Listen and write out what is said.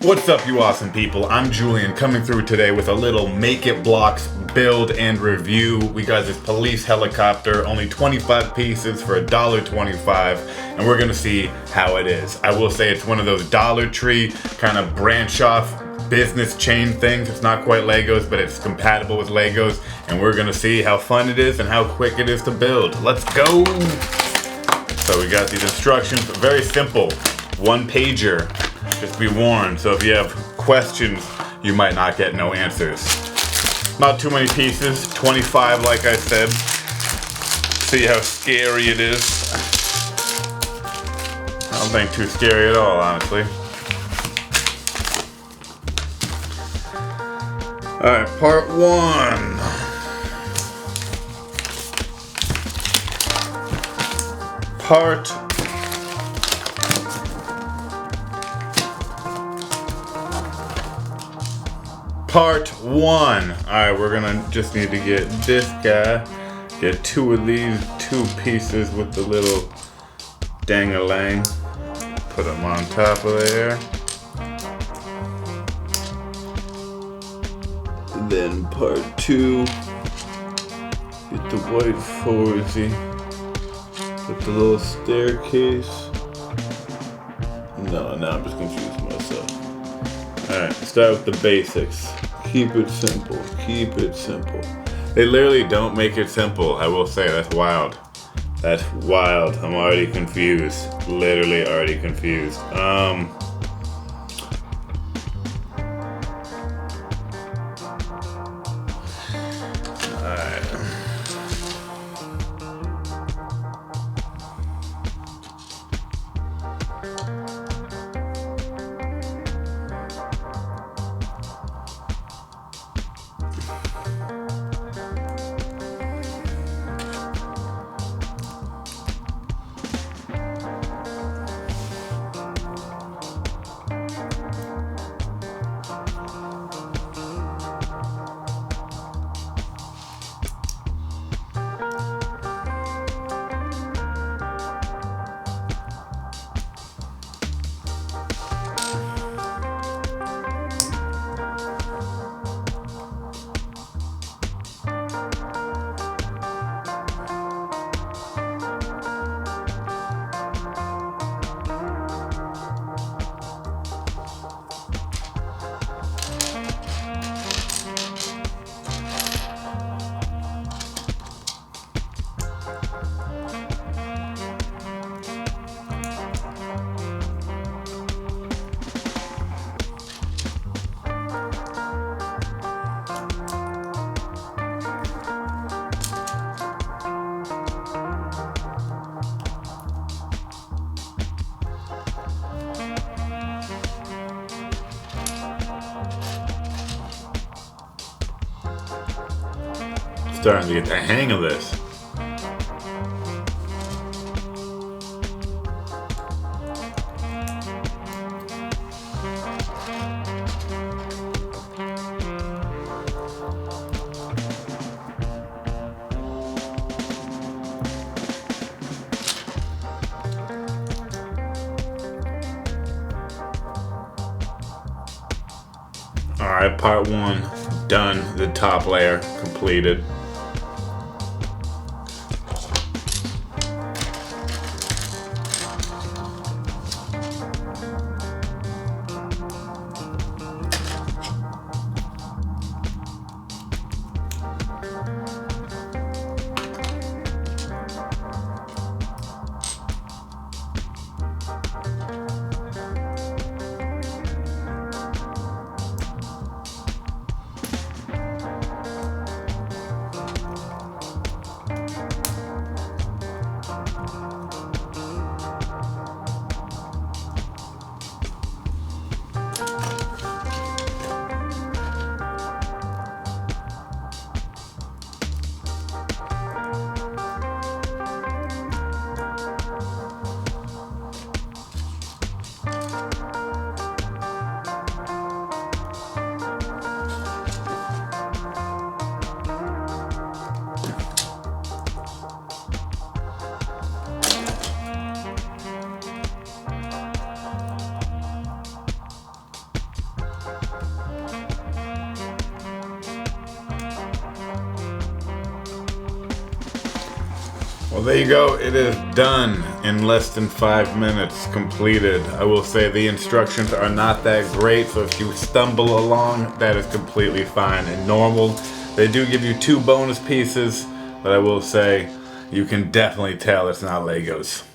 What's up, you awesome people? I'm Julian, coming through today with a little Make It Blocks build and review. We got this police helicopter, only 25 pieces for $1.25, and we're gonna see how it is. I will say it's one of those Dollar Tree kind of branch off business chain things. It's not quite Legos, but it's compatible with Legos, and we're gonna see how fun it is and how quick it is to build. Let's go! So we got these instructions, very simple, one pager. Just be warned, so if you have questions, you might not get no answers. Not too many pieces, 25 like I said. See how scary it is. I don't think too scary at all, honestly. Alright, part one. Part one. Alright, we're gonna just need to get this guy, get two of these two pieces with the little dang-a-lang. Put them on top of there. And then part two, get the white Forzy with the little staircase. No, now I'm just confusing myself. Alright, start with the basics. Keep it simple. Keep it simple. They literally don't make it simple. I will say, that's wild. That's wild. I'm already confused. Literally already confused. Alright. Starting to get the hang of this. Alright, part one done. The top layer completed. Well, there you go. It is done in less than 5 minutes, completed. I will say the instructions are not that great, so if you stumble along, that is completely fine and normal. They do give you 2 bonus pieces, but I will say you can definitely tell it's not Legos.